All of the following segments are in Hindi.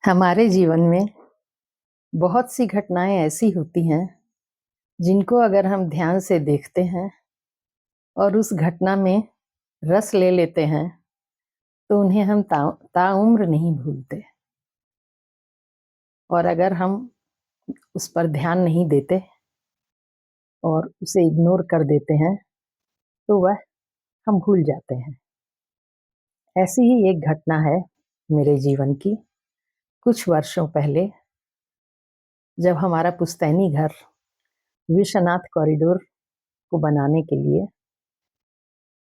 हमारे जीवन में बहुत सी घटनाएं ऐसी होती हैं जिनको अगर हम ध्यान से देखते हैं और उस घटना में रस ले लेते हैं तो उन्हें हम ताउम्र नहीं भूलते। और अगर हम उस पर ध्यान नहीं देते और उसे इग्नोर कर देते हैं तो वह हम भूल जाते हैं। ऐसी ही एक घटना है मेरे जीवन की। कुछ वर्षों पहले जब हमारा पुश्तैनी घर विश्वनाथ कॉरिडोर को बनाने के लिए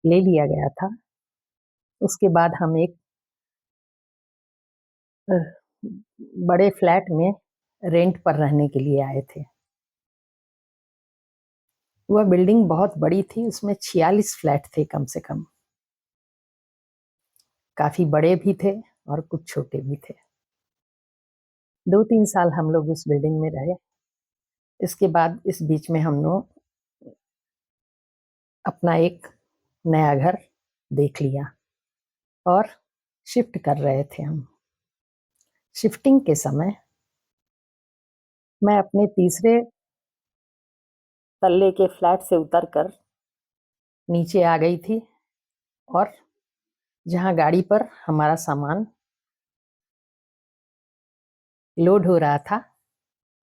ले लिया गया था, उसके बाद हम एक अ, बड़े फ्लैट में रेंट पर रहने के लिए आए थे। वह बिल्डिंग बहुत बड़ी थी, उसमें 46 फ्लैट थे कम से कम। काफी बड़े भी थे और कुछ छोटे भी थे। 2-3 साल हम लोग उस बिल्डिंग में रहे। इसके बाद इस बीच में हम लोग अपना एक नया घर देख लिया और शिफ्ट कर रहे थे हम। शिफ्टिंग के समय मैं अपने तीसरे तल्ले के फ्लैट से उतरकर नीचे आ गई थी और जहाँ गाड़ी पर हमारा सामान लोड हो रहा था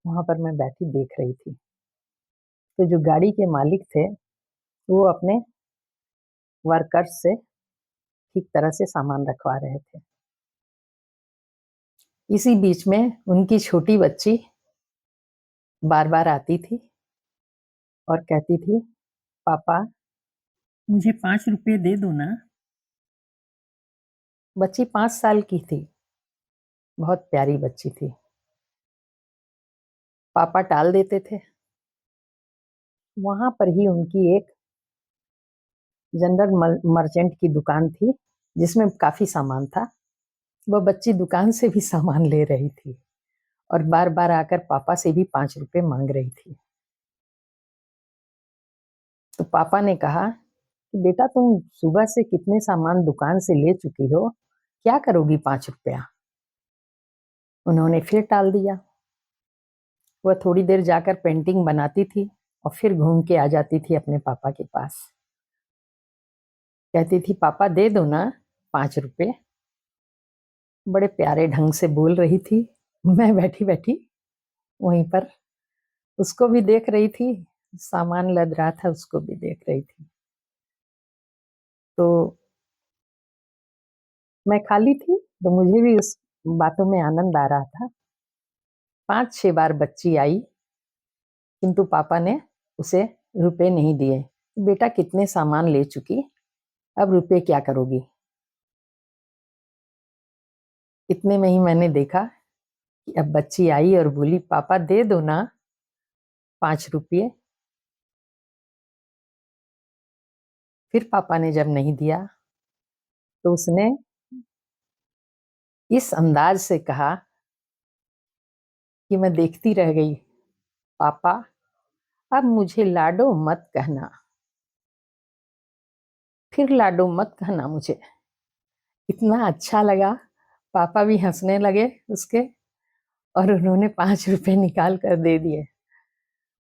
वहां पर मैं बैठी देख रही थी। तो जो गाड़ी के मालिक थे वो अपने वर्कर्स से ठीक तरह से सामान रखवा रहे थे। इसी बीच में उनकी छोटी बच्ची बार बार आती थी और कहती थी, पापा मुझे 5 रुपए दे दो ना। बच्ची 5 साल की थी, बहुत प्यारी बच्ची थी। पापा टाल देते थे। वहां पर ही उनकी एक जनरल मर्चेंट की दुकान थी जिसमें काफी सामान था। वह बच्ची दुकान से भी सामान ले रही थी और बार बार आकर पापा से भी 5 रुपए मांग रही थी। तो पापा ने कहा कि बेटा तुम सुबह से कितने सामान दुकान से ले चुकी हो, क्या करोगी 5 रुपया। उन्होंने फिर टाल दिया। वह थोड़ी देर जाकर पेंटिंग बनाती थी और फिर घूम के आ जाती थी अपने पापा के पास। कहती थी, पापा दे दो ना 5 रुपए। बड़े प्यारे ढंग से बोल रही थी। मैं बैठी बैठी वहीं पर उसको भी देख रही थी, सामान लद रहा था उसको भी देख रही थी। तो मैं खाली थी तो मुझे भी उस बातों में आनंद आ रहा था। 5-6 बार बच्ची आई किंतु पापा ने उसे रुपए नहीं दिए। बेटा कितने सामान ले चुकी, अब रुपए क्या करोगी। इतने में ही मैंने देखा कि अब बच्ची आई और बोली, पापा दे दो ना 5 रुपये। फिर पापा ने जब नहीं दिया तो उसने इस अंदाज से कहा कि मैं देखती रह गई, पापा अब मुझे लाडो मत कहना, फिर लाडो मत कहना मुझे। इतना अच्छा लगा। पापा भी हंसने लगे उसके और उन्होंने 5 रुपए निकाल कर दे दिए।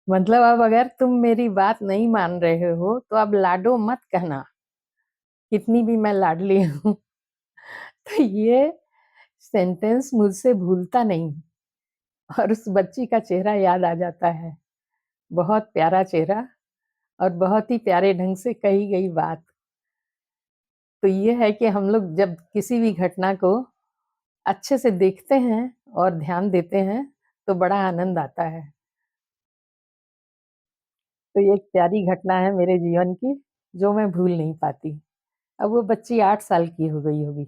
मतलब अब अगर तुम मेरी बात नहीं मान रहे हो तो अब लाडो मत कहना, कितनी भी मैं लाडली हूँ। तो ये सेंटेंस मुझसे भूलता नहीं और उस बच्ची का चेहरा याद आ जाता है। बहुत प्यारा चेहरा और बहुत ही प्यारे ढंग से कही गई बात। तो ये है कि हम लोग जब किसी भी घटना को अच्छे से देखते हैं और ध्यान देते हैं तो बड़ा आनंद आता है। तो ये एक प्यारी घटना है मेरे जीवन की जो मैं भूल नहीं पाती। अब वो बच्ची 8 साल की हो गई होगी।